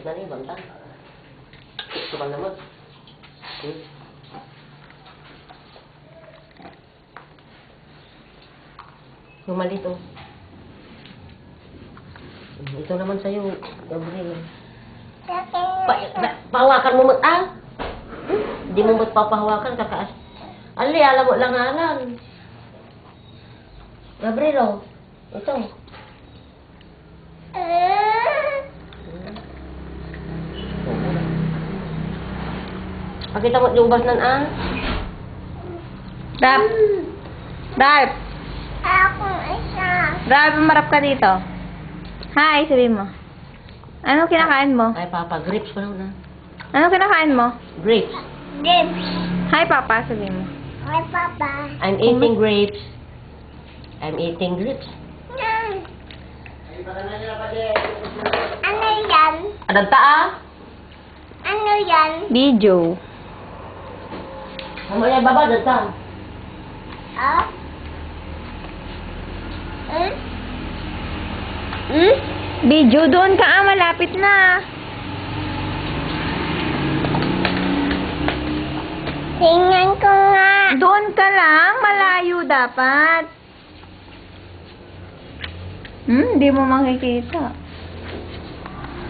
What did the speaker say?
Tignan niyo, bantang. Ito man naman. Sumalit, oh. Ito naman sa'yo, Gabriel. Pahawakan mo mo, Hindi mo mo't papahawakan, kakaas. Ali, alam mo lang alam. Gabriel, oh. Ito. Pakita mo yung ubas nan, Rap. Rap. Akong isa. Rap, marap ka dito. Hi, sabi mo. Ano kinakain mo? Ay, Papa, grapes pa na. Ano kinakain mo? Grapes. Grapes. Hi, Papa, sabi mo. Hi, Papa. I'm eating grapes. I'm eating grapes. Ano yan? Adagta, Ano yan? Video. Mamaya baba, adagta. Ah? Video, doon ka malapit na. Tingnan ko nga. Doon ka lang, malayo dapat. Hindi mo makikita.